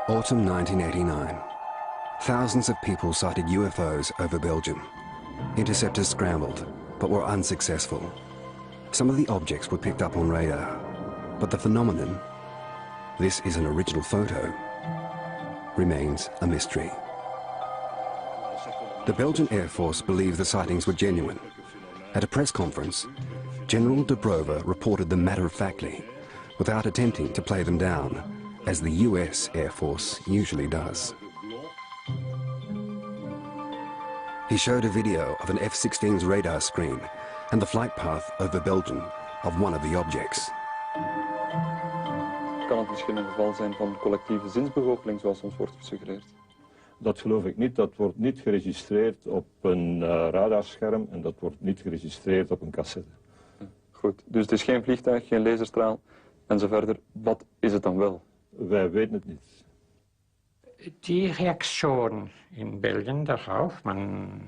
Autumn 1989. Thousands of people sighted UFOs over Belgium. Interceptors scrambled, but were unsuccessful. Some of the objects were picked up on radar, but the phenomenon, this is an original photo, remains a mystery. The Belgian Air Force believed the sightings were genuine. At a press conference, General de Brover reported them matter-of-factly, without attempting to play them down, as the US Air Force usually does. He showed a video of an F-16's radar screen and the flight path over Belgium of one of the objects. Kan het misschien een geval zijn van collectieve zinsbegoocheling, zoals ons wordt gesuggereerd? Dat geloof ik niet. Dat wordt niet geregistreerd op een radarscherm en dat wordt niet geregistreerd op een cassette. Goed, dus het is geen vliegtuig, geen laserstraal en zo verder. Wat is het dan wel? Wij weten het niet. Die Reaktion in Belgien darauf, man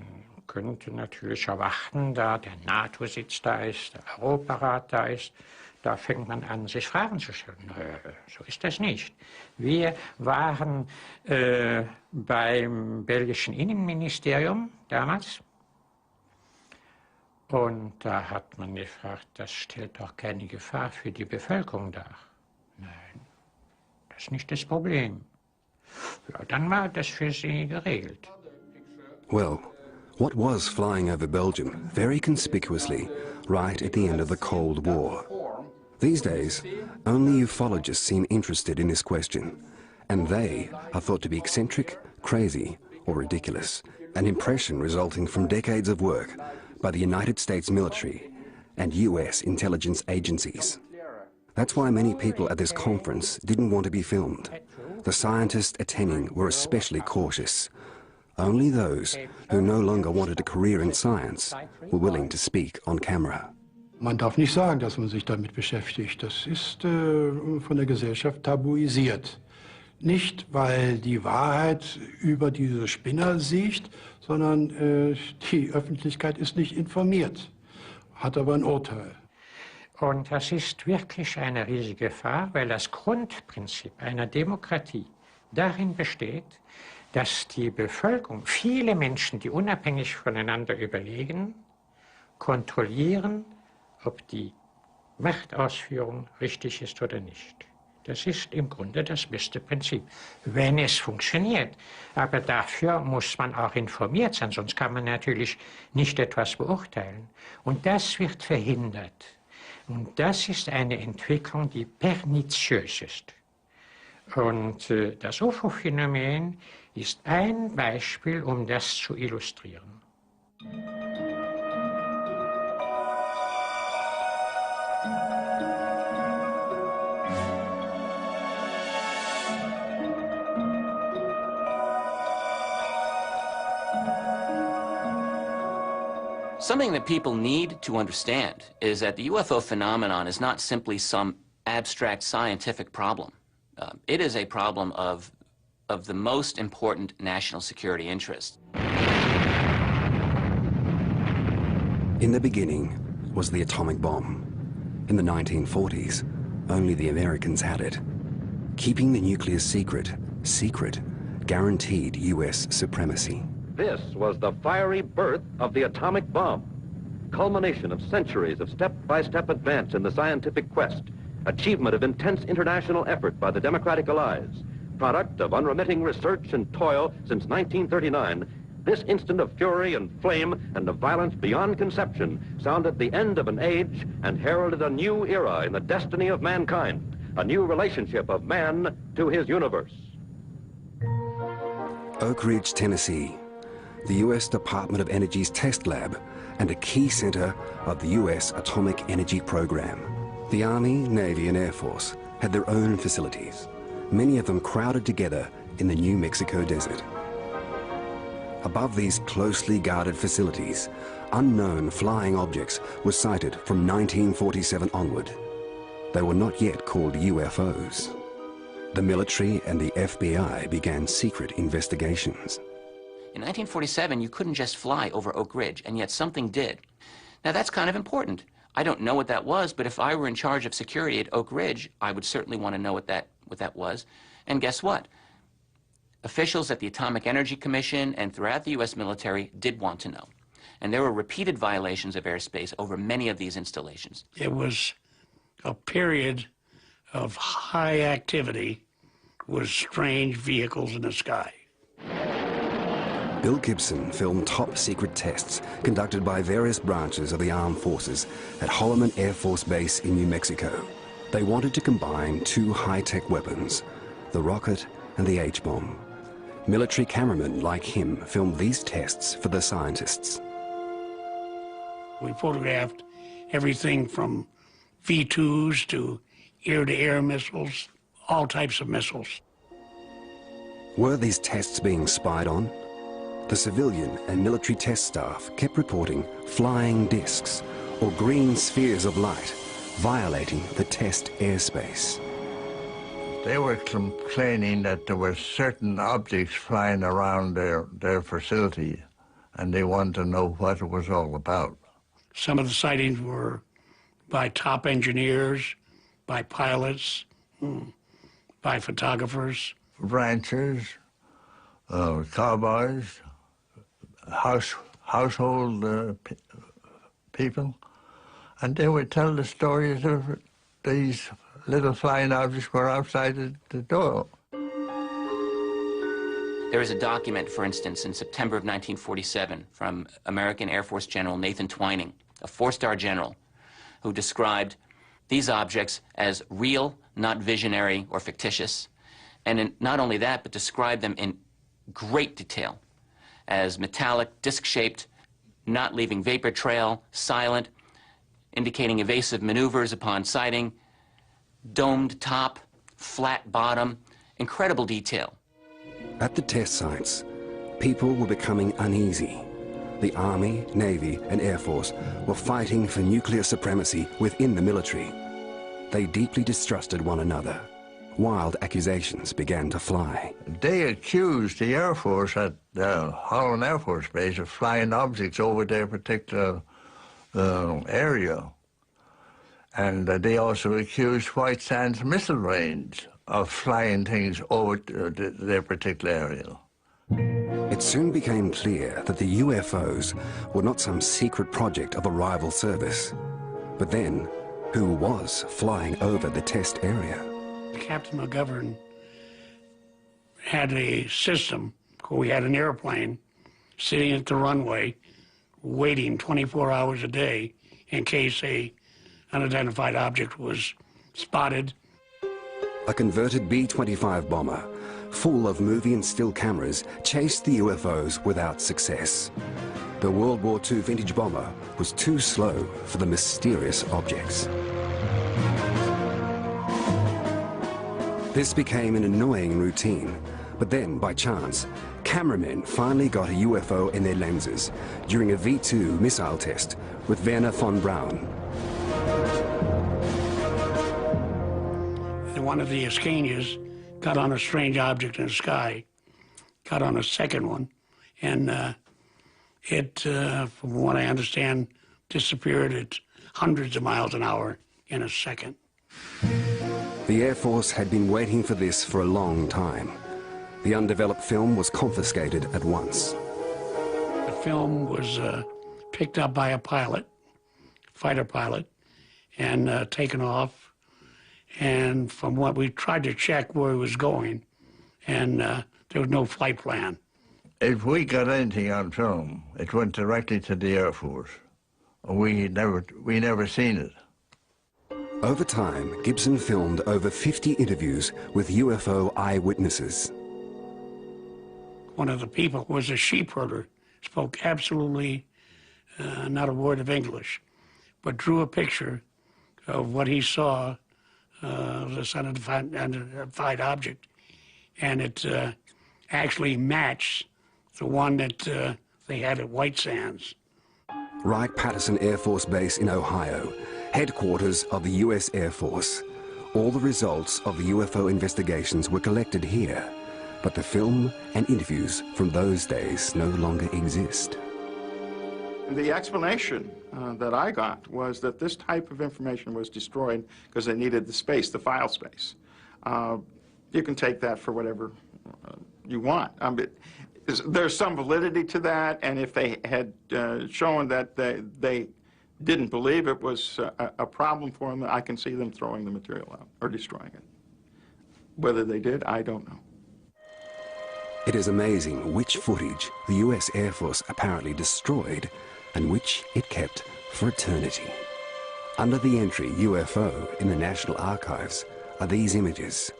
könnte natürlich erwarten, da der NATO-Sitz da ist, der Europarat da ist, da fängt man an, sich Fragen zu stellen. So ist das nicht. Wir waren beim belgischen Innenministerium damals und da hat man gefragt, das stellt doch keine Gefahr für die Bevölkerung dar. Nein, das ist nicht das Problem. Ja, dann war das für sie geregelt. Well, what was flying over Belgium very conspicuously right at the end of the Cold War? These days, only ufologists seem interested in this question, and they are thought to be eccentric, crazy, or ridiculous, an impression resulting from decades of work by the United States military and US intelligence agencies. That's why many people at this conference didn't want to be filmed. The scientists attending were especially cautious. Only those who no longer wanted a career in science were willing to speak on camera. Man darf nicht sagen, dass man sich damit beschäftigt. Das ist von der Gesellschaft tabuisiert. Nicht, weil die Wahrheit über diese Spinner siegt, sondern die Öffentlichkeit ist nicht informiert, hat aber ein Urteil. Und das ist wirklich eine riesige Gefahr, weil das Grundprinzip einer Demokratie darin besteht, dass die Bevölkerung, viele Menschen, die unabhängig voneinander überlegen, kontrollieren, ob die Machtausführung richtig ist oder nicht. Das ist im Grunde das beste Prinzip, wenn es funktioniert. Aber dafür muss man auch informiert sein, sonst kann man natürlich nicht etwas beurteilen. Und das wird verhindert. Und das ist eine Entwicklung, die perniciös ist. Und das UFO-Phänomen ist ein Beispiel, um das zu illustrieren. Something that people need to understand is that the UFO phenomenon is not simply some abstract scientific problem. It is a problem of the most important national security interest. In the beginning was the atomic bomb. In the 1940s, only the Americans had it. Keeping the nuclear secret, guaranteed US supremacy. This was the fiery birth of the atomic bomb, culmination of centuries of step-by-step advance in the scientific quest, achievement of intense international effort by the Democratic Allies, product of unremitting research and toil since 1939. This instant of fury and flame and of violence beyond conception sounded the end of an age and heralded a new era in the destiny of mankind, a new relationship of man to his universe. Oak Ridge, Tennessee, the US Department of Energy's test lab and a key center of the US atomic energy program. The Army, Navy, and Air Force had their own facilities, many of them crowded together in the New Mexico desert. Above these closely guarded facilities, unknown flying objects were sighted from 1947 onward. They were not yet called UFOs. The military and the FBI began secret investigations. In 1947, you couldn't just fly over Oak Ridge, and yet something did. Now, that's kind of important. I don't know what that was, but if I were in charge of security at Oak Ridge, I would certainly want to know what that was. And guess what? Officials at the Atomic Energy Commission and throughout the U.S. military did want to know. And there were repeated violations of airspace over many of these installations. It was a period of high activity with strange vehicles in the sky. Bill Gibson filmed top-secret tests conducted by various branches of the armed forces at Holloman Air Force Base in New Mexico. They wanted to combine two high-tech weapons, the rocket and the H-bomb. Military cameramen like him filmed these tests for the scientists. We photographed everything from V-2s to air-to-air missiles, all types of missiles. Were these tests being spied on? The civilian and military test staff kept reporting flying discs or green spheres of light violating the test airspace. They were complaining that there were certain objects flying around their facility, and they wanted to know what it was all about. Some of the sightings were by top engineers, by pilots, by photographers. Ranchers, cowboys, household people, and they would tell the stories of these little flying objects were outside the door. There is a document, for instance, in September of 1947 from American Air Force General Nathan Twining, a four-star general, who described these objects as real, not visionary or fictitious, and not only that, but described them in great detail as metallic, disc-shaped, not leaving vapor trail, silent, indicating evasive maneuvers upon sighting, domed top, flat bottom, incredible detail. At the test sites, people were becoming uneasy. The Army, Navy, and Air Force were fighting for nuclear supremacy within the military. They deeply distrusted one another. Wild accusations began to fly. They accused the Air Force at Holloman Air Force Base of flying objects over their particular area. And they also accused White Sands Missile Range of flying things over their particular area. It soon became clear that the UFOs were not some secret project of a rival service. But then, who was flying over the test area? Captain McGovern had a system where we had an airplane sitting at the runway waiting 24 hours a day in case an unidentified object was spotted. A converted B-25 bomber, full of movie and still cameras, chased the UFOs without success. The World War II vintage bomber was too slow for the mysterious objects. This became an annoying routine, but then, by chance, cameramen finally got a UFO in their lenses during a V-2 missile test with Werner von Braun. One of the Ascanias got on a strange object in the sky, got on a second one, and it, from what I understand, disappeared at hundreds of miles an hour in a second. The Air Force had been waiting for this for a long time. The undeveloped film was confiscated at once. The film was picked up by a pilot, fighter pilot, and taken off. And from what we tried to check where he was going, and there was no flight plan. If we got anything on film, it went directly to the Air Force. We never seen it. Over time, Gibson filmed over 50 interviews with UFO eyewitnesses. One of the people was a sheep herder, spoke absolutely not a word of English, but drew a picture of what he saw, this unidentified object, and it actually matched the one that they had at White Sands. Wright-Patterson Air Force Base in Ohio, headquarters of the U.S. Air Force. All the results of the UFO investigations were collected here, but the film and interviews from those days no longer exist. The explanation that I got was that this type of information was destroyed because they needed the space, the file space. You can take that for whatever you want. There's some validity to that, and if they had shown that they didn't believe it was a problem for them, I can see them throwing the material out or destroying it. Whether they did, I don't know. It is amazing which footage the US Air Force apparently destroyed and which it kept for eternity. Under the entry UFO in the National Archives are these images.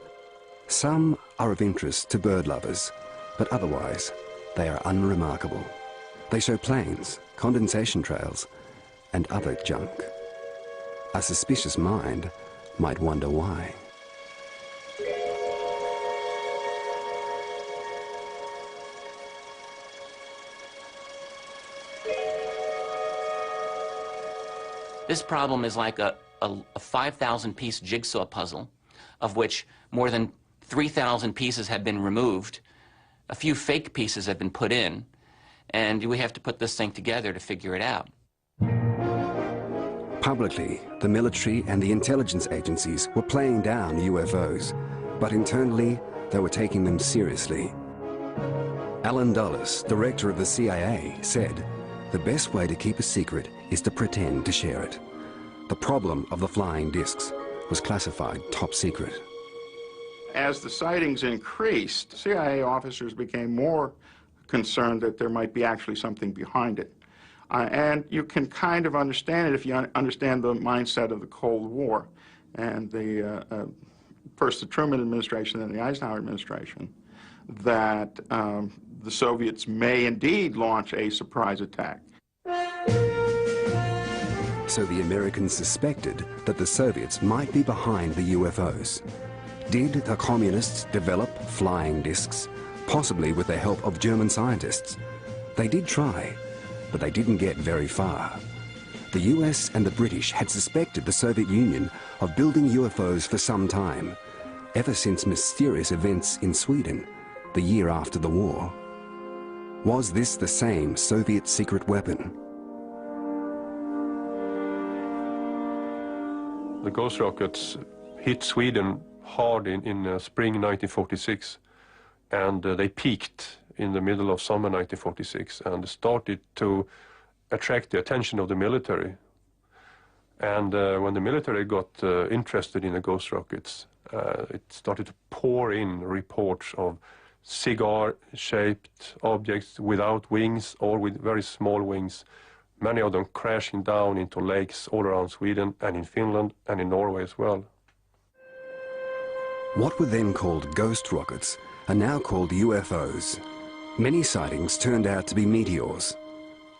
Some are of interest to bird lovers, but otherwise they are unremarkable. They show planes, condensation trails, and other junk. A suspicious mind might wonder why. This problem is like a 5,000-piece jigsaw puzzle, of which more than 3,000 pieces have been removed. A few fake pieces have been put in, and we have to put this thing together to figure it out. Publicly, the military and the intelligence agencies were playing down UFOs, but internally, they were taking them seriously. Alan Dulles, director of the CIA, said, "The best way to keep a secret is to pretend to share it." The problem of the flying discs was classified top secret. As the sightings increased, CIA officers became more concerned that there might be actually something behind it. And you can kind of understand it if you understand the mindset of the Cold War and first the Truman administration and the Eisenhower administration, that the Soviets may indeed launch a surprise attack. So the Americans suspected that the Soviets might be behind the UFOs. Did the communists develop flying discs, possibly with the help of German scientists? They did try, but they didn't get very far. The US and the British had suspected the Soviet Union of building UFOs for some time, ever since mysterious events in Sweden the year after the war. Was this the same Soviet secret weapon? The ghost rockets hit Sweden hard in spring 1946, and they peaked in the middle of summer 1946 and started to attract the attention of the military. And when the military got interested in the ghost rockets, it started to pour in reports of cigar-shaped objects without wings or with very small wings, many of them crashing down into lakes all around Sweden and in Finland and in Norway as well. What were then called ghost rockets are now called UFOs. Many sightings turned out to be meteors.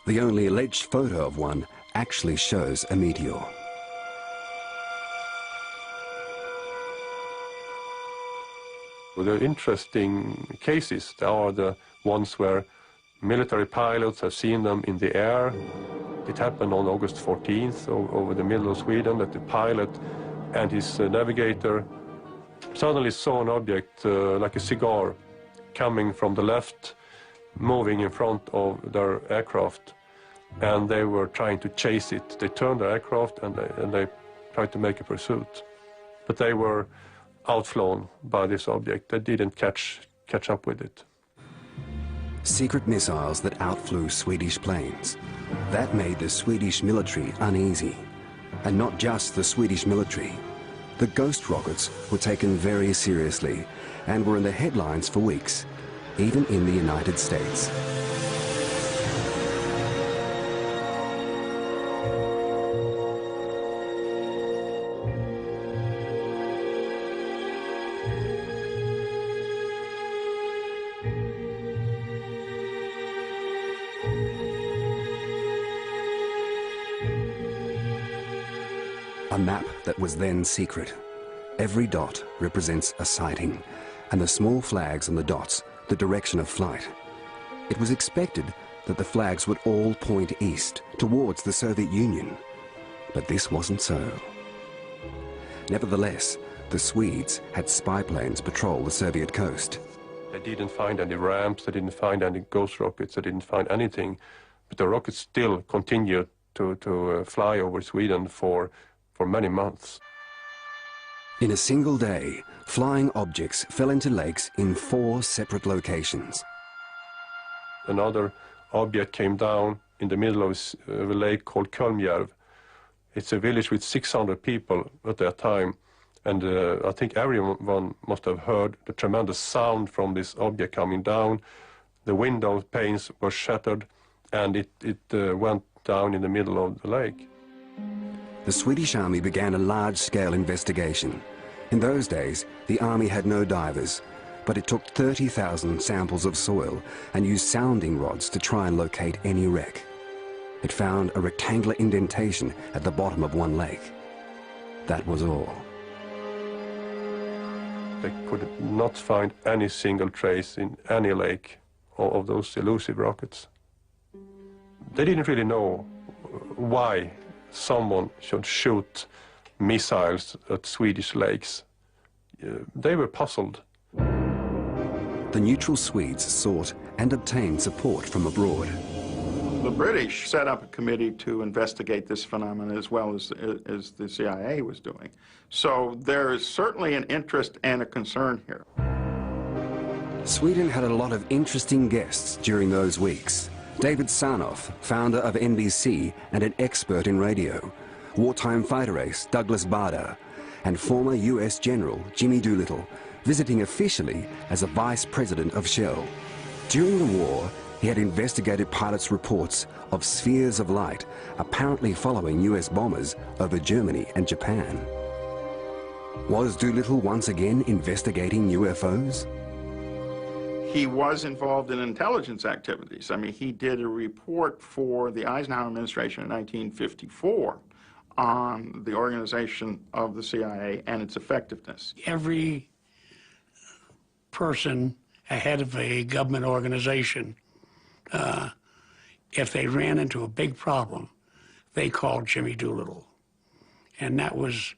The only alleged photo of one actually shows a meteor. The interesting cases are the ones where military pilots have seen them in the air. It happened on August 14th over the middle of Sweden, that the pilot and his navigator suddenly saw an object like a cigar coming from the left, moving in front of their aircraft, and they were trying to chase it. They turned the aircraft and they tried to make a pursuit, but they were outflown by this object. They didn't catch up with it. Secret missiles that outflew Swedish planes. That made the Swedish military uneasy. And not just the Swedish military. The ghost rockets were taken very seriously and were in the headlines for weeks, even in the United States. A map that was then secret. Every dot represents a sighting, and the small flags on the dots, the direction of flight. It was expected that the flags would all point east, towards the Soviet Union. But this wasn't so. Nevertheless, the Swedes had spy planes patrol the Soviet coast. They didn't find any ramps, they didn't find any ghost rockets, they didn't find anything but the rockets still continued to fly over Sweden for many months. In a single day, flying objects fell into lakes in 4 separate locations. Another object came down in the middle of a lake called Kölmjärv. It's a village with 600 people at that time, and I think everyone must have heard the tremendous sound from this object coming down. The window panes were shattered, and it went down in the middle of the lake. The Swedish Army began a large-scale investigation. In those days, the Army had no divers, but it took 30,000 samples of soil and used sounding rods to try and locate any wreck. It found a rectangular indentation at the bottom of one lake. That was all. They could not find any single trace in any lake of those elusive rockets. They didn't really know why someone should shoot missiles at Swedish lakes. They were puzzled. The neutral Swedes sought and obtained support from abroad. The British set up a committee to investigate this phenomenon as well as the CIA was doing. So there is certainly an interest and a concern here. Sweden had a lot of interesting guests during those weeks. David Sarnoff, founder of NBC and an expert in radio, wartime fighter ace Douglas Bader, and former US General Jimmy Doolittle, visiting officially as a vice president of Shell. During the war, he had investigated pilots' reports of spheres of light apparently following US bombers over Germany and Japan. Was Doolittle once again investigating UFOs? He was involved in intelligence activities. I mean, he did a report for the Eisenhower administration in 1954 on the organization of the CIA and its effectiveness. Every person ahead of a government organization, if they ran into a big problem, they called Jimmy Doolittle. And that was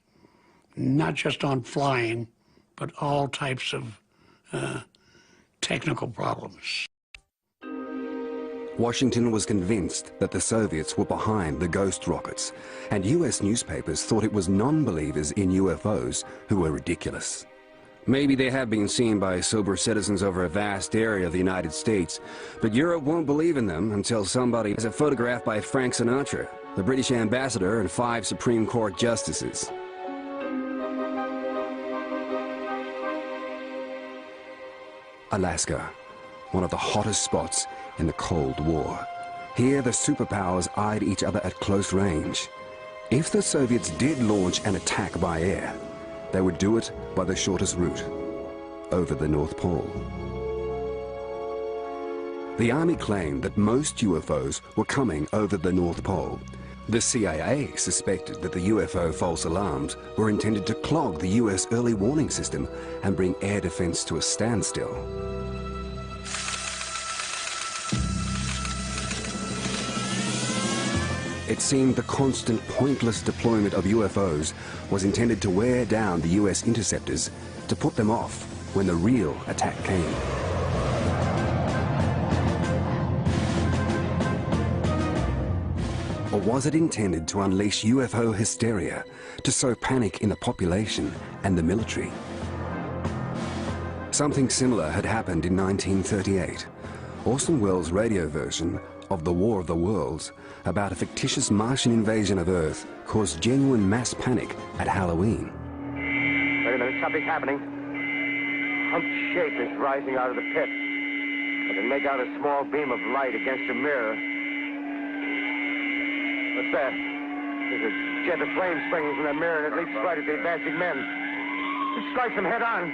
not just on flying, but all types of technical problems. Washington was convinced that the Soviets were behind the ghost rockets, and US newspapers thought it was non-believers in UFOs who were ridiculous. Maybe they have been seen by sober citizens over a vast area of the United States, but Europe won't believe in them until somebody has a photograph by Frank Sinatra, the British ambassador, and 5 Supreme Court justices. Alaska, one of the hottest spots in the Cold War. Here, the superpowers eyed each other at close range. If the Soviets did launch an attack by air, they would do it by the shortest route, over the North Pole. The Army claimed that most UFOs were coming over the North Pole. The CIA suspected that the UFO false alarms were intended to clog the US early warning system and bring air defense to a standstill. It seemed the constant, pointless deployment of UFOs was intended to wear down the US interceptors, to put them off when the real attack came. Or was it intended to unleash UFO hysteria, to sow panic in the population and the military? Something similar had happened in 1938. Orson Welles' radio version of The War of the Worlds about a fictitious Martian invasion of Earth caused genuine mass panic at Halloween. Wait a minute, something's happening. Humped shape is rising out of the pit. I can make out a small beam of light against a mirror. What's that? There's a jet of flame springing from that mirror, and it leaps right at the advancing men. It strikes them head on.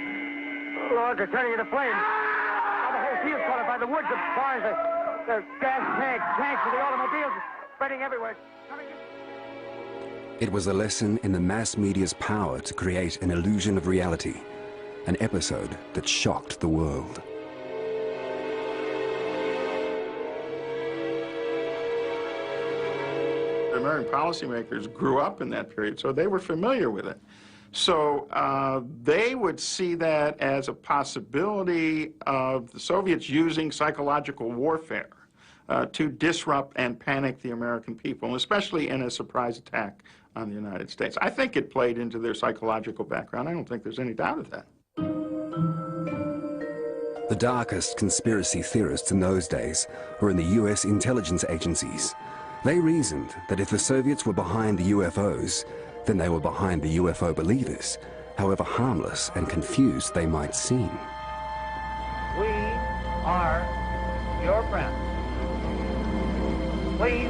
Lord, they're turning into flames. Oh, the whole field's caught up by the woods, the barns, the gas tanks of the automobiles spreading everywhere. It was a lesson in the mass media's power to create an illusion of reality, an episode that shocked the world. The American policymakers grew up in that period, so they were familiar with it. So they would see that as a possibility of the Soviets using psychological warfare to disrupt and panic the American people, especially in a surprise attack on the United States. I think it played into their psychological background. I don't think there's any doubt of that. The darkest conspiracy theorists in those days were in the US intelligence agencies. They reasoned that if the Soviets were behind the UFOs, then they were behind the UFO believers, however harmless and confused they might seem. We are your friends. Please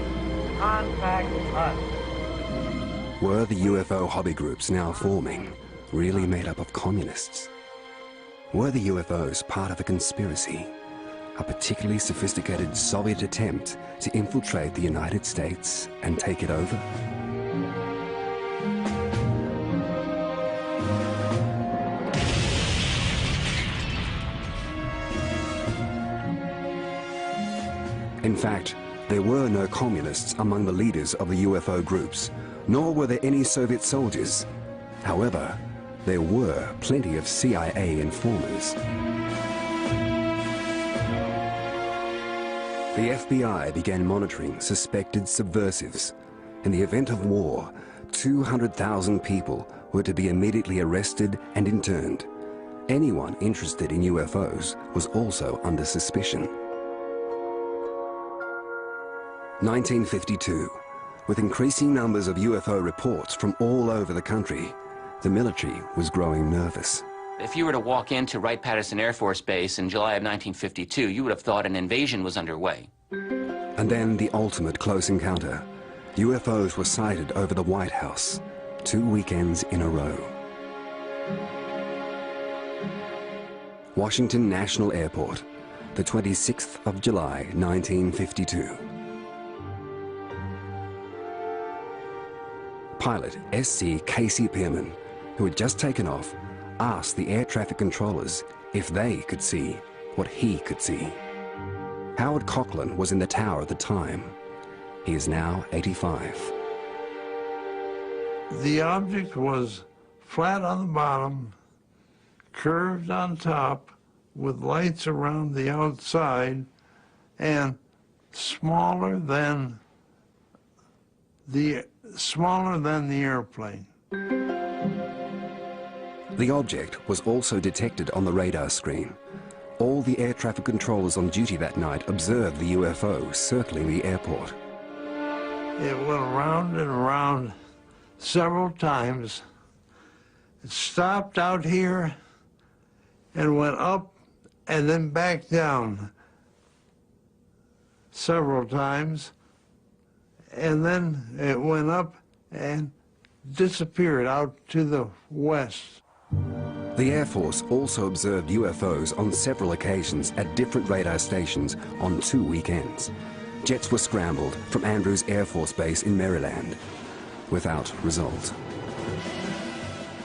contact us. Were the UFO hobby groups now forming really made up of communists? Were the UFOs part of a conspiracy, a particularly sophisticated Soviet attempt to infiltrate the United States and take it over? In fact, there were no communists among the leaders of the UFO groups, nor were there any Soviet soldiers. However, there were plenty of CIA informers. The FBI began monitoring suspected subversives. In the event of war, 200,000 people were to be immediately arrested and interned. Anyone interested in UFOs was also under suspicion. 1952. With increasing numbers of UFO reports from all over the country, the military was growing nervous. If you were to walk into Wright-Patterson Air Force Base in July of 1952, you would have thought an invasion was underway. And then the ultimate close encounter. UFOs were sighted over the White House 2 weekends in a row. Washington National Airport, the 26th of July, 1952. Pilot S.C. Casey Pearman, who had just taken off, asked the air traffic controllers if they could see what he could see. Howard Cochran was in the tower at the time. He is now 85. The object was flat on the bottom, curved on top, with lights around the outside, and smaller than the airplane. The object was also detected on the radar screen. All the air traffic controllers on duty that night observed the UFO circling the airport. It went around and around several times. It stopped out here and went up and then back down several times. And then it went up and disappeared out to the west. The Air Force also observed UFOs on several occasions at different radar stations on 2 weekends. Jets were scrambled from Andrews Air Force Base in Maryland, without result.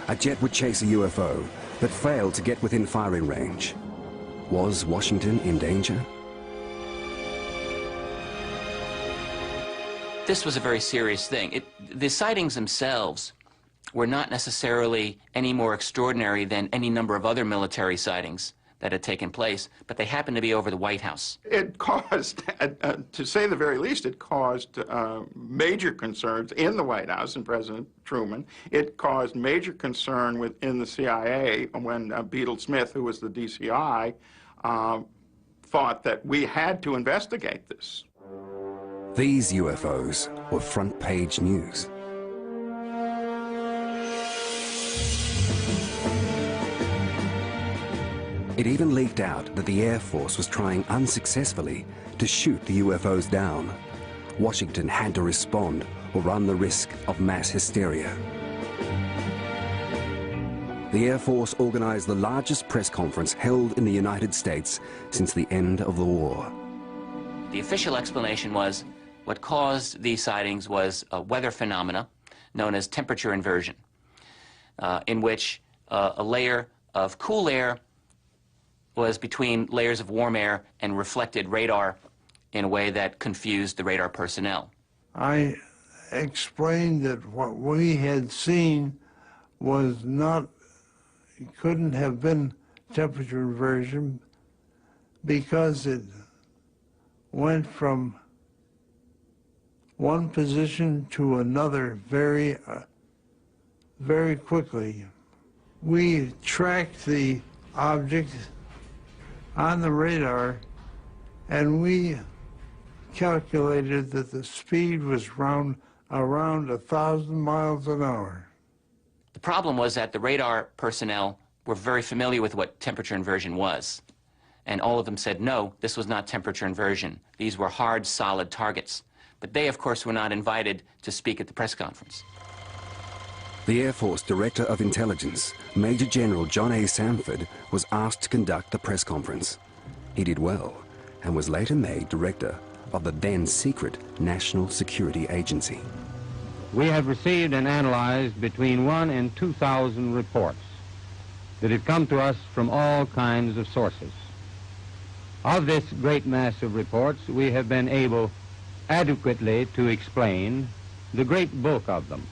A jet would chase a UFO, but failed to get within firing range. Was Washington in danger? This was a very serious thing. The sightings themselves were not necessarily any more extraordinary than any number of other military sightings that had taken place, but they happened to be over the White House. It caused, to say the very least, it caused major concerns in the White House and President Truman. It caused major concern within the CIA when Beadle Smith, who was the DCI, thought that we had to investigate this. These UFOs were front-page news. It even leaked out that the Air Force was trying unsuccessfully to shoot the UFOs down. Washington had to respond or run the risk of mass hysteria. The Air Force organized the largest press conference held in the United States since the end of the war. The official explanation was what caused these sightings was a weather phenomena known as temperature inversion, in which a layer of cool air was between layers of warm air and reflected radar in a way that confused the radar personnel. I explained that what we had seen was not, couldn't have been temperature inversion because it went from one position to another very quickly. We tracked the object on the radar, and we calculated that the speed was around 1,000 miles an hour. The problem was that the radar personnel were very familiar with what temperature inversion was. And all of them said, no, this was not temperature inversion. These were hard, solid targets. But they, of course, were not invited to speak at the press conference. The Air Force Director of Intelligence, Major General John A. Samford, was asked to conduct the press conference. He did well and was later made Director of the then-secret National Security Agency. We have received and analyzed between 1,000 and 2,000 reports that have come to us from all kinds of sources. Of this great mass of reports, we have been able adequately to explain the great bulk of them,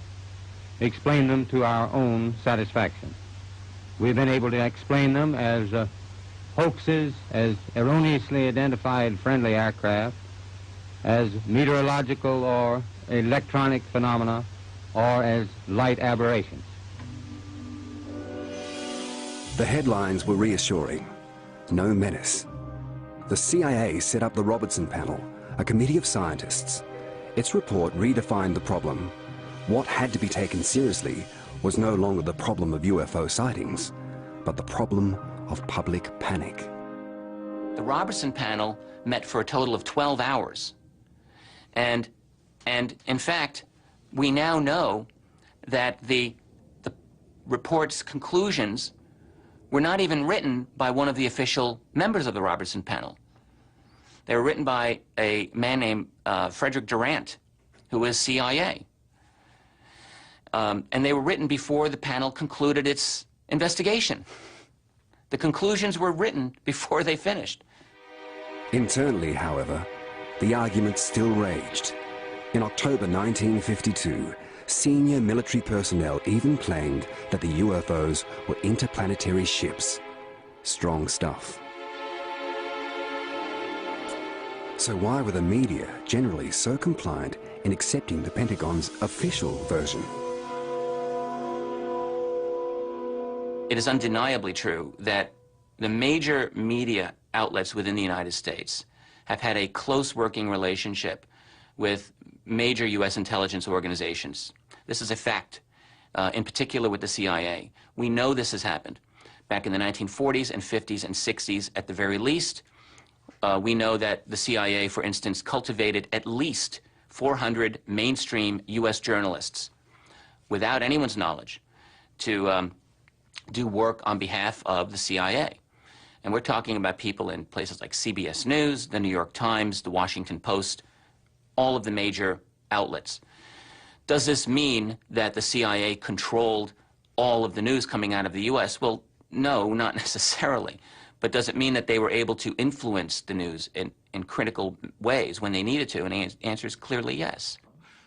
explain them to our own satisfaction. We've been able to explain them as hoaxes, as erroneously identified friendly aircraft, as meteorological or electronic phenomena, or as light aberrations. The headlines were reassuring. No menace. The CIA set up the Robertson Panel, a committee of scientists. Its report redefined the problem. What had to be taken seriously was no longer the problem of UFO sightings, but the problem of public panic. The Robertson Panel met for a total of 12 hours. And in fact, we now know that the report's conclusions were not even written by one of the official members of the Robertson Panel. They were written by a man named Frederick Durant, who was CIA. And they were written before the panel concluded its investigation. The conclusions were written before they finished. Internally, however, the argument still raged. In October 1952, senior military personnel even claimed that the UFOs were interplanetary ships. Strong stuff. So why were the media generally so compliant in accepting the Pentagon's official version? It is undeniably true that the major media outlets within the United States have had a close working relationship with major U.S. intelligence organizations. This is a fact, in particular with the CIA. We know this has happened. Back in the 1940s and 50s and 60s, at the very least, we know that the CIA, for instance, cultivated at least 400 mainstream U.S. journalists without anyone's knowledge to do work on behalf of the CIA. And we're talking about people in places like CBS News, the New York Times, the Washington Post, all of the major outlets. Does this mean that the CIA controlled all of the news coming out of the U.S.? Well, no, not necessarily. But does it mean that they were able to influence the news in critical ways when they needed to? And the answer is clearly yes.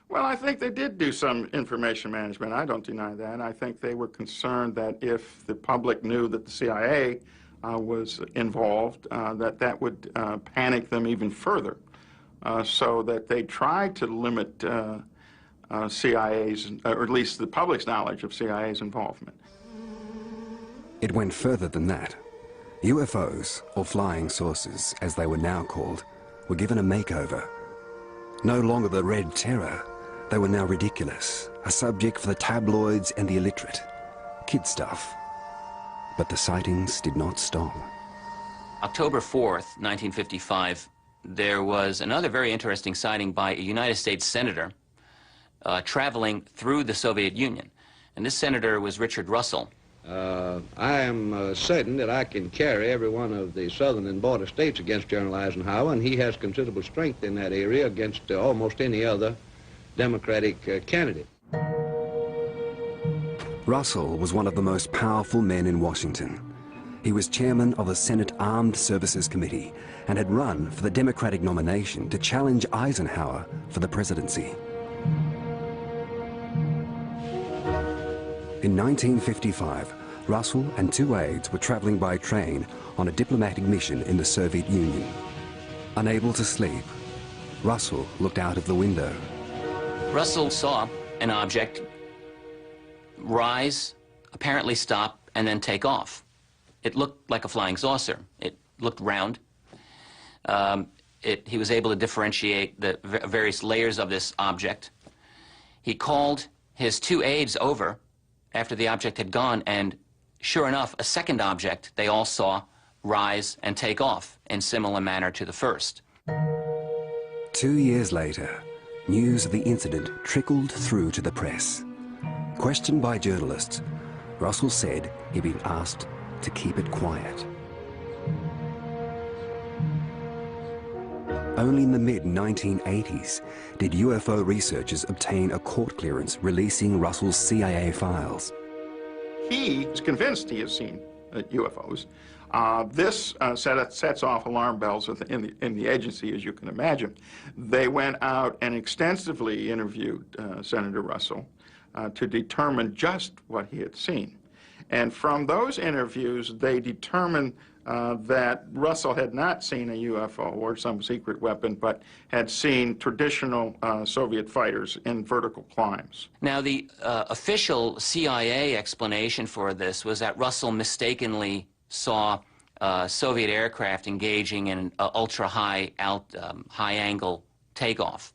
Well, I think they did do some information management. I don't deny that. I think they were concerned that if the public knew that the CIA was involved, that would panic them even further. So that they tried to limit CIA's, or at least the public's knowledge of CIA's involvement. It went further than that. UFOs, or flying saucers, as they were now called, were given a makeover. No longer the Red Terror, they were now ridiculous, a subject for the tabloids and the illiterate. Kid stuff. But the sightings did not stop. October 4th, 1955, there was another very interesting sighting by a United States senator traveling through the Soviet Union. And this senator was Richard Russell. I am certain that I can carry every one of the southern and border states against General Eisenhower, and he has considerable strength in that area against almost any other Democratic candidate. Russell was one of the most powerful men in Washington. He was chairman of the Senate Armed Services Committee and had run for the Democratic nomination to challenge Eisenhower for the presidency. In 1955, Russell and two aides were traveling by train on a diplomatic mission in the Soviet Union. Unable to sleep, Russell looked out of the window. Russell saw an object rise, apparently stop, and then take off. It looked like a flying saucer. It looked round. He was able to differentiate the various layers of this object. He called his two aides over after the object had gone, and sure enough, a second object they all saw rise and take off in similar manner to the first. 2 years later, news of the incident trickled through to the press. Questioned by journalists, Russell said he'd been asked to keep it quiet. Only in the mid-1980s did UFO researchers obtain a court clearance releasing Russell's CIA files. He is convinced he has seen UFOs. This sets off alarm bells in the agency, as you can imagine. They went out and extensively interviewed Senator Russell to determine just what he had seen. And from those interviews, they determined that Russell had not seen a UFO or some secret weapon, but had seen traditional Soviet fighters in vertical climbs. Now, the official CIA explanation for this was that Russell mistakenly saw Soviet aircraft engaging in an ultra-high high-angle takeoff.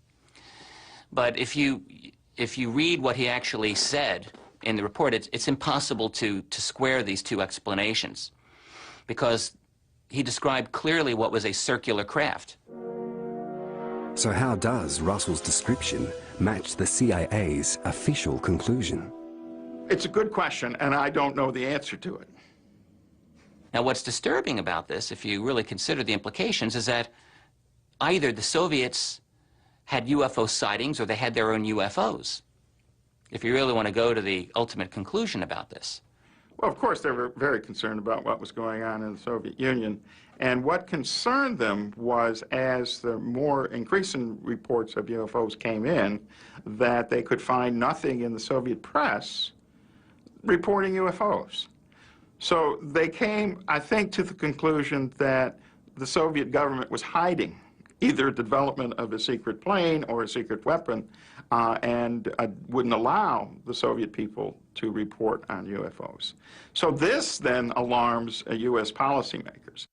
But if you read what he actually said in the report, it's impossible to square these two explanations, because he described clearly what was a circular craft. So how does Russell's description match the CIA's official conclusion? It's a good question, and I don't know the answer to it. Now, what's disturbing about this, if you really consider the implications, is that either the Soviets had UFO sightings or they had their own UFOs, if you really want to go to the ultimate conclusion about this. Well, of course, they were very concerned about what was going on in the Soviet Union. And what concerned them was, as the more increasing reports of UFOs came in, that they could find nothing in the Soviet press reporting UFOs. So they came, I think, to the conclusion that the Soviet government was hiding either the development of a secret plane or a secret weapon, and wouldn't allow the Soviet people to report on UFOs. So this then alarms U.S. policymakers.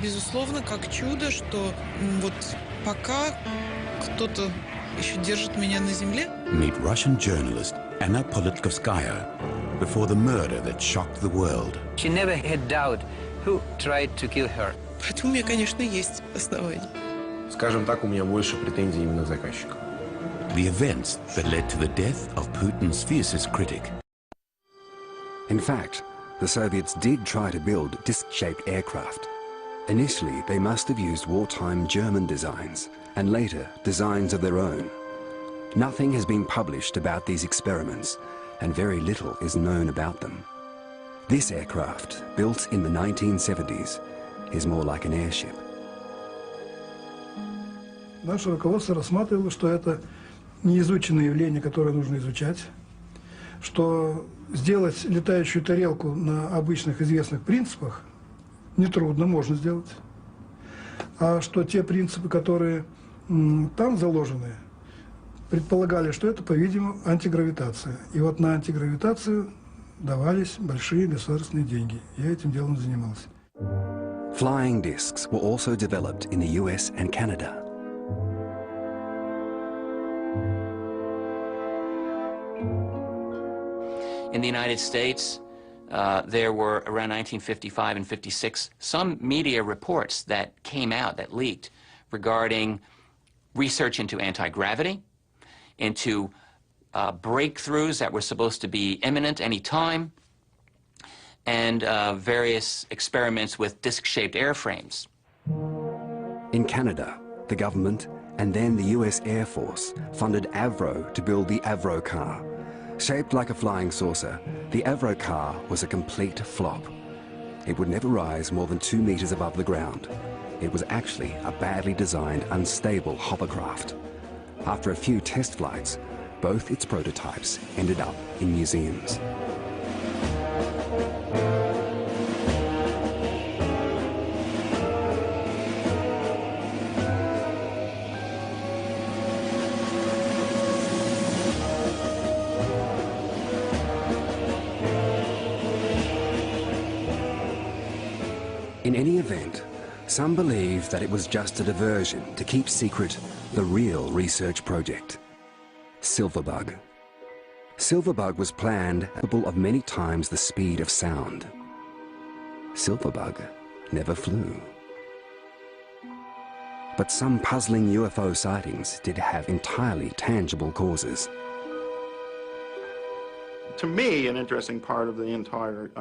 Безусловно, как чудо, что вот пока кто-то еще держит меня на земле. Meet Russian journalist Anna Politkovskaya before the murder that shocked the world. She never had doubt who tried to kill her. Поэтому у меня, конечно, есть основания. Скажем так, у меня больше претензий именно к заказчику. The events that led to the death of Putin's fiercest critic. In fact, the Soviets did try to build disc-shaped aircraft. Initially, they must have used wartime German designs, and later designs of their own. Nothing has been published about these experiments, and very little is known about them. This aircraft, built in the 1970s, is more like an airship. Наше руководство рассматривало, что это неизученное явление, которое нужно изучать, что сделать летающую тарелку на обычных известных принципах нетрудно, можно сделать, а что те принципы, которые там заложены, предполагали, что это, по-видимому, антигравитация. И вот на антигравитацию давались большие государственные деньги. Я этим делом занимался. Flying discs were also developed in the US and Canada. In the United States, there were, around 1955 and 56, some media reports that came out, that leaked, regarding research into anti-gravity, into breakthroughs that were supposed to be imminent any time, and various experiments with disc-shaped airframes. In Canada, the government and then the US Air Force funded Avro to build the Avro car. Shaped like a flying saucer, the Avro car was a complete flop. It would never rise more than 2 meters above the ground. It was actually a badly designed, unstable hovercraft. After a few test flights, both its prototypes ended up in museums. In any event, some believe that it was just a diversion to keep secret the real research project. Silverbug. Silverbug was planned capable of many times the speed of sound. Silverbug never flew. But some puzzling UFO sightings did have entirely tangible causes. To me, an interesting part of the entire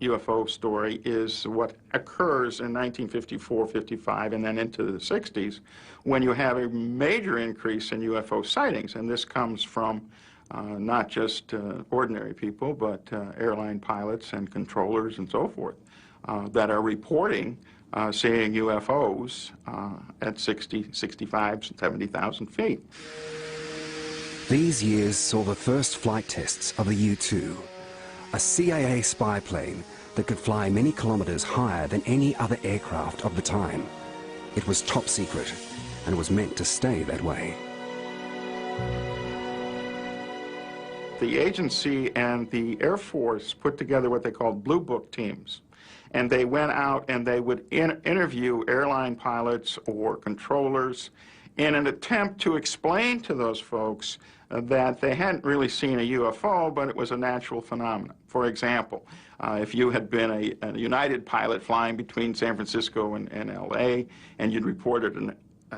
UFO story is what occurs in 1954, 55, and then into the 60s, when you have a major increase in UFO sightings. And this comes from not just ordinary people, but airline pilots and controllers and so forth that are reporting seeing UFOs at 60, 65, 70,000 feet. These years saw the first flight tests of the U-2, a CIA spy plane that could fly many kilometers higher than any other aircraft of the time. It was top secret and was meant to stay that way. The agency and the Air Force put together what they called Blue Book teams. And they went out and they would interview airline pilots or controllers in an attempt to explain to those folks that they hadn't really seen a UFO, but it was a natural phenomenon. For example, if you had been a United pilot flying between San Francisco and LA, and you'd reported a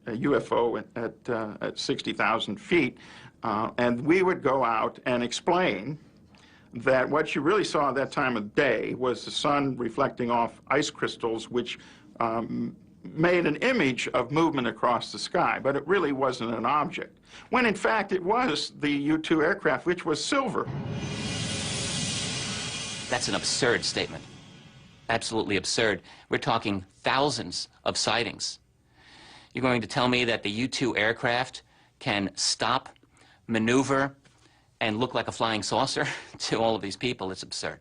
UFO at 60,000 feet, and we would go out and explain that what you really saw at that time of day was the sun reflecting off ice crystals, which made an image of movement across the sky, but it really wasn't an object, when in fact it was the U-2 aircraft, which was silver. That's an absurd statement. Absolutely absurd. We're talking thousands of sightings. You're going to tell me that the U-2 aircraft can stop, maneuver, and look like a flying saucer to all of these people? It's absurd.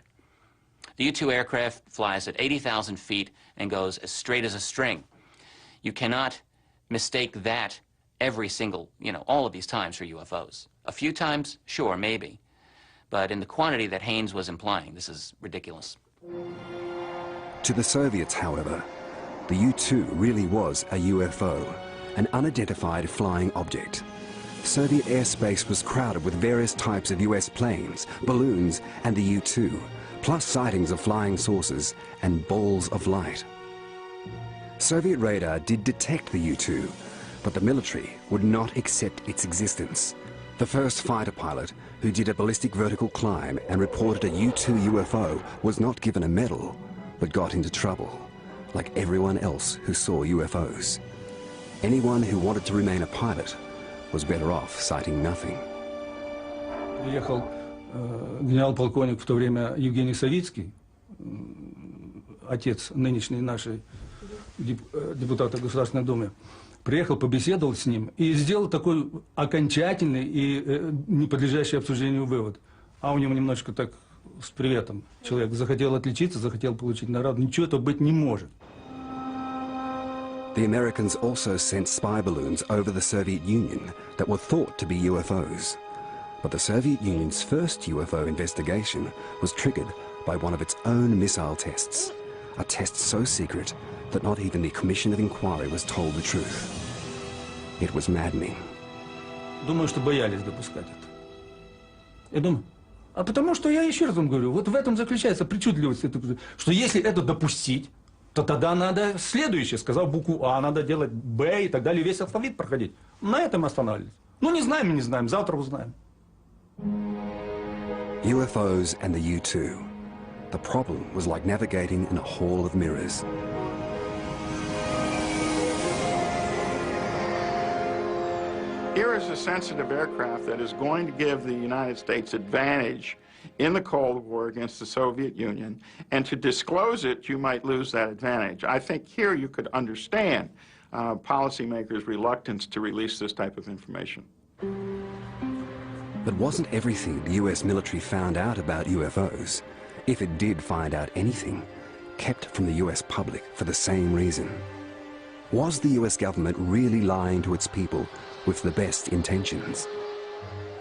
The U-2 aircraft flies at 80,000 feet and goes as straight as a string. You cannot mistake that every single, all of these times for UFOs. A few times, sure, maybe. But in the quantity that Haynes was implying, this is ridiculous. To the Soviets, however, the U-2 really was a UFO, an unidentified flying object. Soviet airspace was crowded with various types of US planes, balloons, and the U-2, plus sightings of flying saucers and balls of light. Soviet radar did detect the U-2, but the military would not accept its existence. The first fighter pilot who did a ballistic vertical climb and reported a U-2 UFO was not given a medal, but got into trouble, like everyone else who saw UFOs. Anyone who wanted to remain a pilot was better off citing nothing. Приехал генерал-полковник в то время Евгений Савицкий, отец нынешней нашей депутата Государственной Думы. Приехал, побеседовал с ним и сделал такой окончательный и не подлежащий обсуждению вывод. А у него немножко так с приветом. Человек захотел отличиться, захотел получить награду. Ничего этого быть не может. The Americans also sent spy balloons over the Soviet Union that were thought to be UFOs. But the Soviet Union's first UFO investigation was triggered by one of its own missile tests, a test so secret that not even the Commission of Inquiry was told the truth. It was maddening. Думаю, что боялись допускать это. Я думаю, а потому что я еще раз вам говорю, вот в этом заключается причудливость, что если это допустить, то тогда надо следующее, сказав букву А, надо делать Б и так далее, весь алфавит проходить. На этом останавливались. Ну, не знаем, завтра узнаем. UFOs and the U-2. The problem was like navigating in a hall of mirrors. Here is a sensitive aircraft that is going to give the United States advantage in the Cold War against the Soviet Union, and to disclose it, you might lose that advantage. I think here you could understand policymakers' reluctance to release this type of information. But wasn't everything the US military found out about UFOs, if it did find out anything, kept from the US public for the same reason? Was the US government really lying to its people with the best intentions?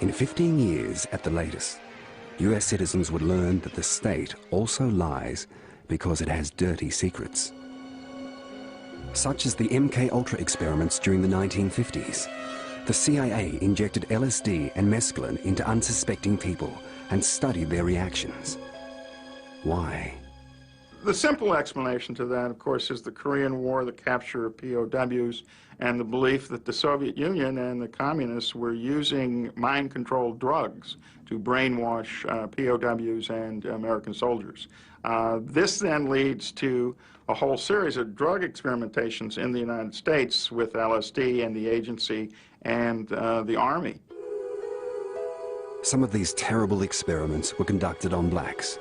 In 15 years at the latest, US citizens would learn that the state also lies because it has dirty secrets. Such as the MK-Ultra experiments during the 1950s. The CIA injected LSD and mescaline into unsuspecting people and studied their reactions. Why? The simple explanation to that, of course, is the Korean War, the capture of POWs, and the belief that the Soviet Union and the communists were using mind-controlled drugs to brainwash POWs and American soldiers. This then leads to a whole series of drug experimentations in the United States with LSD and the agency and the Army. Some of these terrible experiments were conducted on blacks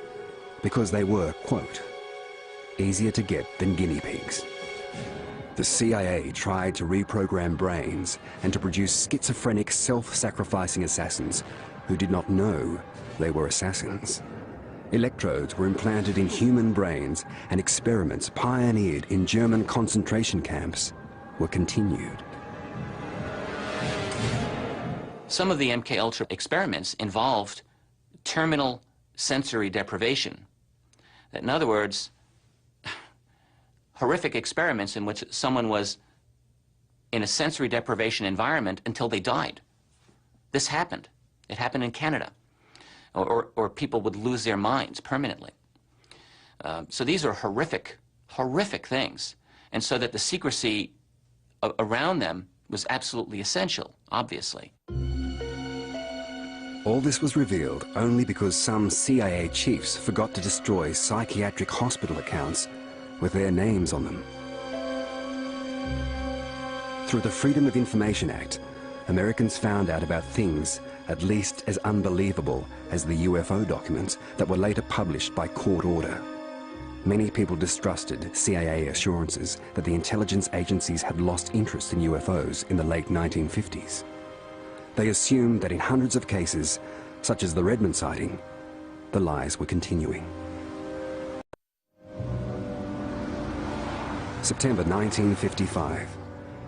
because they were, quote, easier to get than guinea pigs. The CIA tried to reprogram brains and to produce schizophrenic, self-sacrificing assassins who did not know they were assassins. Electrodes were implanted in human brains, and experiments pioneered in German concentration camps were continued. Some of the MK-Ultra experiments involved terminal sensory deprivation. In other words, horrific experiments in which someone was in a sensory deprivation environment until they died. This happened. It happened in Canada. Or people would lose their minds permanently. So these are horrific, horrific things. And so that the secrecy around them was absolutely essential, obviously. All this was revealed only because some CIA chiefs forgot to destroy psychiatric hospital accounts with their names on them. Through the Freedom of Information Act, Americans found out about things at least as unbelievable as the UFO documents that were later published by court order. Many people distrusted CIA assurances that the intelligence agencies had lost interest in UFOs in the late 1950s. They assumed that in hundreds of cases, such as the Redmond sighting, the lies were continuing. September 1955.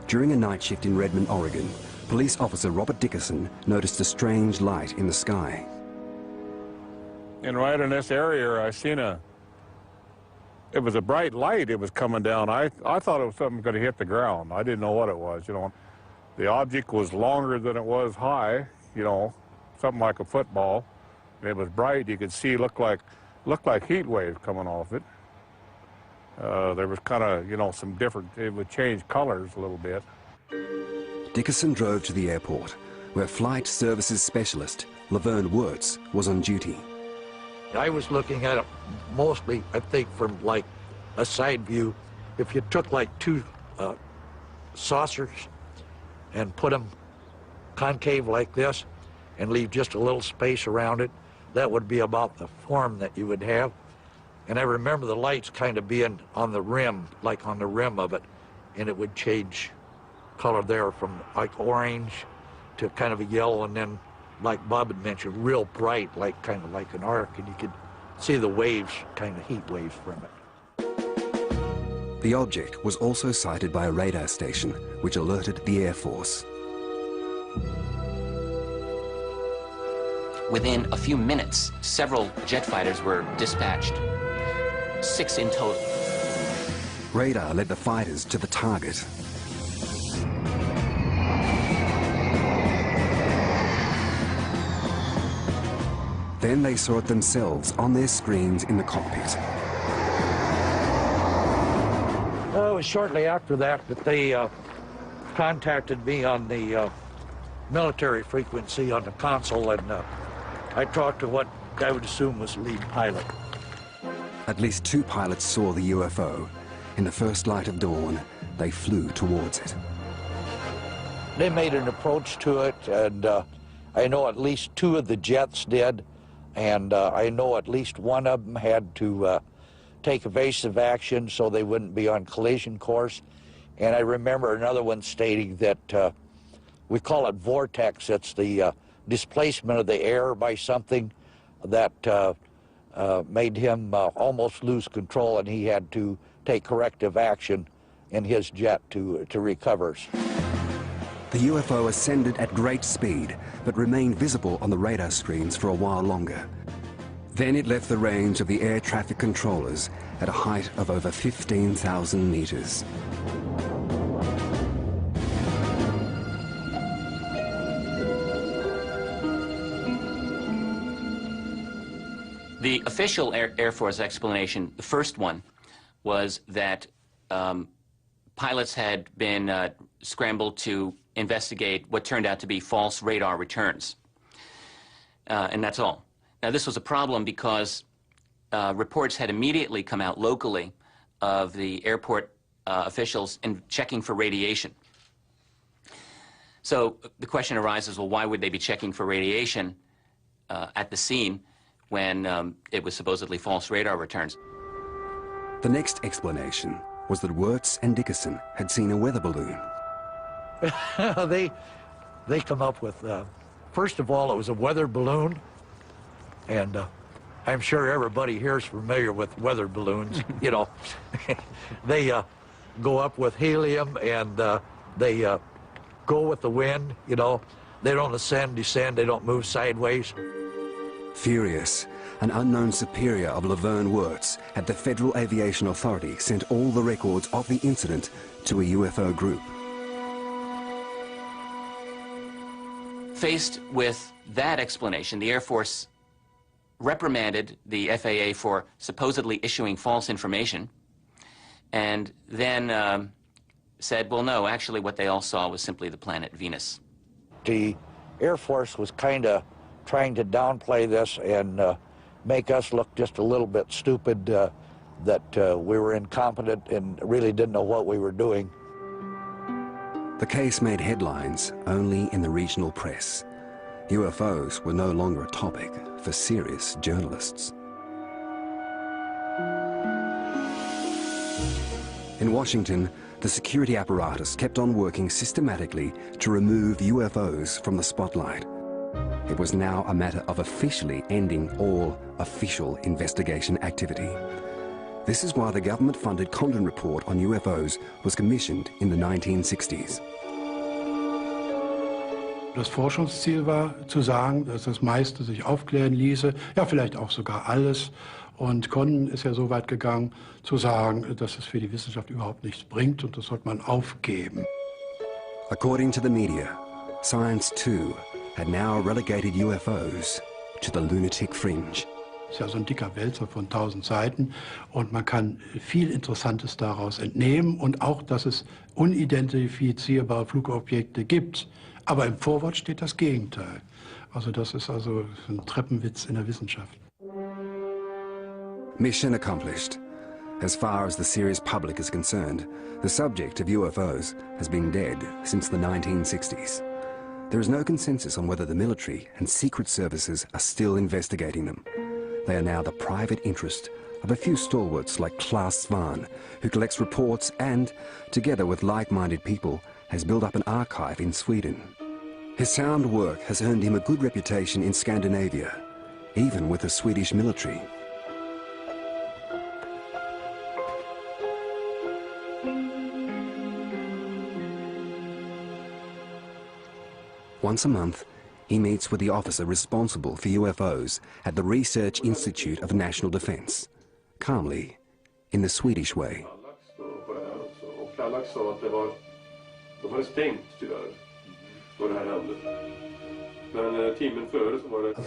During a night shift in Redmond, Oregon, police officer Robert Dickerson noticed a strange light in the sky. And right in this area, I seen it was a bright light. It was coming down. I thought it was something going to hit the ground. I didn't know what it was, you know. The object was longer than it was high, you know, something like a football. And it was bright. You could see, looked like heat waves coming off it. There was kind of, you know, some different, it would change colors a little bit. Dickerson drove to the airport, where Flight Services Specialist Laverne Wirtz was on duty. I was looking at it mostly, I think, from like a side view. If you took like two saucers and put them concave like this and leave just a little space around it, that would be about the form that you would have. And I remember the lights kind of being on the rim, like on the rim of it, and it would change color there from like orange to kind of a yellow, and then, like Bob had mentioned, real bright, like kind of like an arc, and you could see the waves, kind of heat waves from it. The object was also sighted by a radar station, which alerted the Air Force. Within a few minutes, several jet fighters were dispatched, 6 in total. Radar led the fighters to the target. Then they saw it themselves on their screens in the cockpit. Well, it was shortly after that that they contacted me on the military frequency on the console, and I talked to what I would assume was the lead pilot. At least 2 pilots saw the UFO. In the first light of dawn, they flew towards it. They made an approach to it, and I know at least 2 of the jets did, and I know at least one of them had to take evasive action so they wouldn't be on collision course. And I remember another one stating that we call it vortex. It's the displacement of the air by something that made him almost lose control, and he had to take corrective action in his jet to recover. The UFO ascended at great speed, but remained visible on the radar screens for a while longer. Then it left the range of the air traffic controllers at a height of over 15,000 meters. The official Air Force explanation, the first one, was that pilots had been scrambled to investigate what turned out to be false radar returns. And that's all. Now, this was a problem because reports had immediately come out locally of the airport officials in checking for radiation. So the question arises, well, why would they be checking for radiation at the scene when it was supposedly false radar returns? The next explanation was that Wirtz and Dickerson had seen a weather balloon. They come up with, first of all, it was a weather balloon, and I'm sure everybody here is familiar with weather balloons. You know, they go up with helium, and they go with the wind. You know, they don't ascend, descend, they don't move sideways. Furious, an unknown superior of Laverne Wirtz at the Federal Aviation Authority sent all the records of the incident to a UFO group. Faced with that explanation, the Air Force reprimanded the FAA for supposedly issuing false information, and then said, well, no, actually what they all saw was simply the planet Venus. The Air Force was kind of trying to downplay this and make us look just a little bit stupid, that we were incompetent and really didn't know what we were doing. The case made headlines only in the regional press. UFOs were no longer a topic for serious journalists. In Washington, the security apparatus kept on working systematically to remove UFOs from the spotlight. It was now a matter of officially ending all official investigation activity. This is why the government-funded Condon Report on UFOs was commissioned in the 1960s. Das Forschungsziel war, zu sagen, dass das meiste sich aufklären ließe, ja vielleicht auch sogar alles. Und Condon ist ja so weit gegangen, zu sagen, dass es für die Wissenschaft überhaupt nichts bringt und das sollte man aufgeben. According to the media, science too had now relegated UFOs to the lunatic fringe. Das ist ja so ein dicker Wälzer von 1000 Seiten und man kann viel Interessantes daraus entnehmen und auch, dass es unidentifizierbare Flugobjekte gibt. Aber im Vorwort steht das Gegenteil. Also das ist also ein Treppenwitz in der Wissenschaft. Mission accomplished. As far as the serious public is concerned, the subject of UFOs has been dead since the 1960s. There is no consensus on whether the military and secret services are still investigating them. They are now the private interest of a few stalwarts like Klaas Svahn, who collects reports and, together with like-minded people, has built up an archive in Sweden. His sound work has earned him a good reputation in Scandinavia, even with the Swedish military. Once a month, he meets with the officer responsible for UFOs at the Research Institute of National Defense, calmly, in the Swedish way.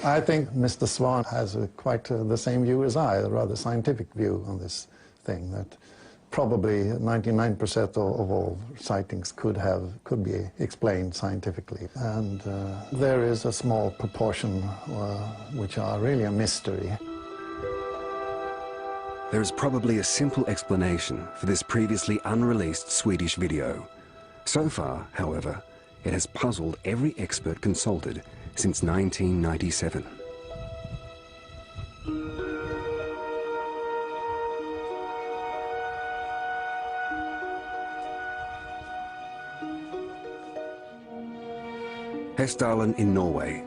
I think Mr. Swan has quite the same view as I, a rather scientific view on this thing, that probably 99% of all sightings could be explained scientifically. And there is a small proportion which are really a mystery. There is probably a simple explanation for this previously unreleased Swedish video. So far, however, it has puzzled every expert consulted since 1997. Hessdalen in Norway.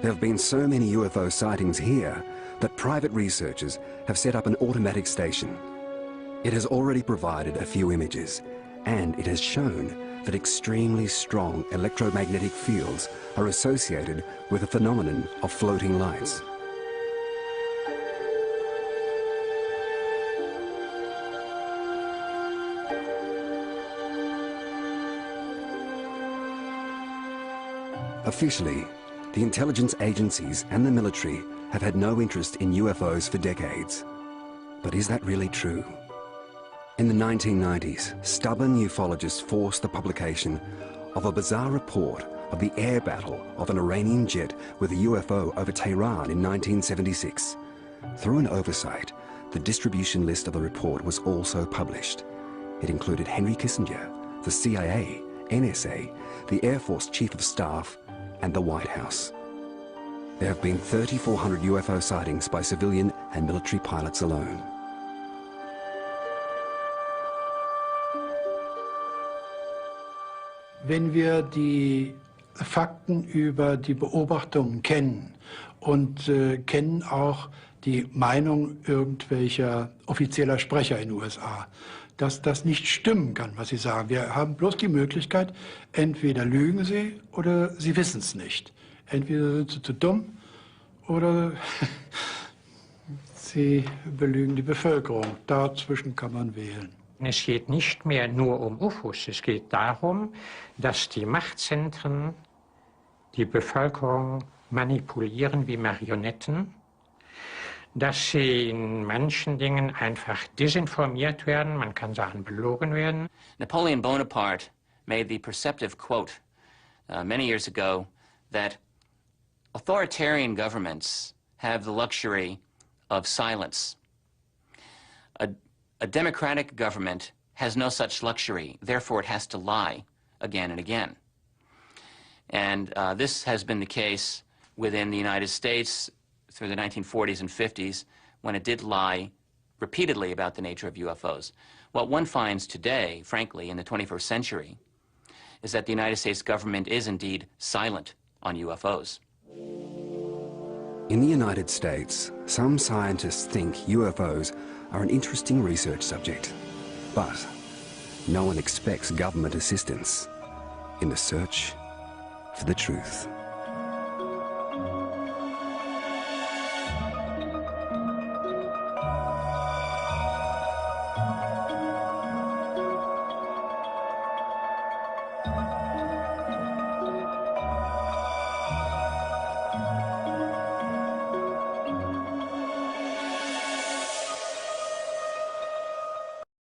There have been so many UFO sightings here that private researchers have set up an automatic station. It has already provided a few images, and it has shown that extremely strong electromagnetic fields are associated with the phenomenon of floating lights. Officially, the intelligence agencies and the military have had no interest in UFOs for decades. But is that really true? In the 1990s, stubborn ufologists forced the publication of a bizarre report of the air battle of an Iranian jet with a UFO over Tehran in 1976. Through an oversight, the distribution list of the report was also published. It included Henry Kissinger, the CIA, NSA, the Air Force Chief of Staff, and the White House. There have been 3,400 UFO sightings by civilian and military pilots alone. Wenn wir die Fakten über die Beobachtungen kennen und kennen auch die Meinung irgendwelcher offizieller Sprecher in den USA, dass das nicht stimmen kann, was sie sagen. Wir haben bloß die Möglichkeit, entweder lügen sie oder sie wissen es nicht. Entweder sind sie zu dumm oder sie belügen die Bevölkerung. Dazwischen kann man wählen. Es geht nicht mehr nur um UFOs. Es geht darum, dass die Machtzentren die Bevölkerung manipulieren wie Marionetten, dass sie in manchen Dingen einfach desinformiert werden, man kann sagen belogen werden. Napoleon Bonaparte made the perceptive quote many years ago that authoritarian governments have the luxury of silence. A democratic government has no such luxury, therefore it has to lie again and again. And this has been the case within the United States through the 1940s and 50s, when it did lie repeatedly about the nature of UFOs. What one finds today, frankly, in the 21st century, is that the United States government is indeed silent on UFOs. In the United States, some scientists think UFOs are an interesting research subject, but no one expects government assistance in the search for the truth.